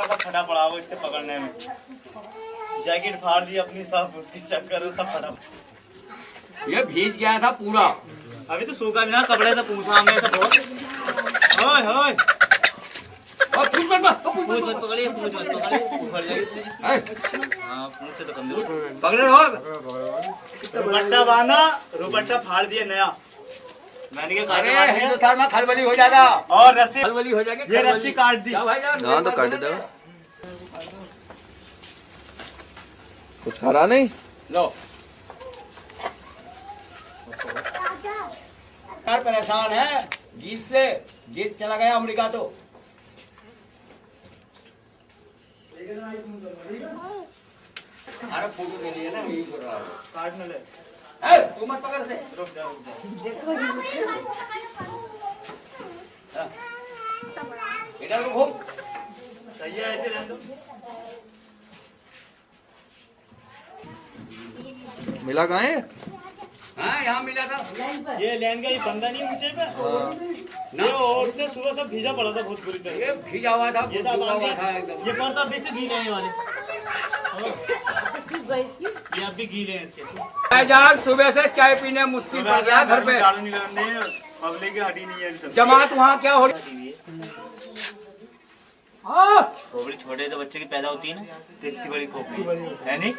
सब फटा पड़ा वो इसके पकड़ने में। जैकेट फाड़ दी अपनी सब, उसकी चक्कर में सब फटा। ये भीज गया था पूरा। अभी तो सूखा भी ना, कपड़े से पूछा हमने सब बहुत। होय होय और पूछ मत पकड़िए, पूछ मत पकड़िए, उखड़ जाएगी। हाँ पूछ से तो कम पकड़े रहो। रुपट्टा बांधा, रुपट्टा फाड़ दिया नया। मैंने क्या अरे हिंदुस्तान में खलबली हो जाएगा और रस्सी खलबली हो जाएगी। ये रस्सी काट दी। हाँ तो काट दो, कुछ हरा नहीं। लो यार परेशान है गीत से, गीत चला गया अमेरिका तो। अरे फोटो के लिए ना यही कर रहा हूँ। काट न ले। तू मत पकड़ से। रुक जा। इधर को घूम। सही है, ऐसे रहने दो। मिला कहाँ है? हाँ यहाँ मिला था। ये लैंड का ये बंदा नहीं ऊंचे पे। ये और से सुबह सब भीजा पड़ा था बहुत बुरी तरह। ये भीजा हुआ था, ये भीजा हुआ था एकदम। ये पर्दा अभी से गीले हैं वाले। ये अब भी गीले हैं इसके। यार सुबह से चाय पीने मुश्किल पड़ गया घर पे। पब्लिक की हटी नहीं है। जमात वहाँ क्या हो रही है? खोपड़ी छोटे से बच्चे की पैदा होती है ना, तो इतनी बड़ी खोपड़ी है नहीं।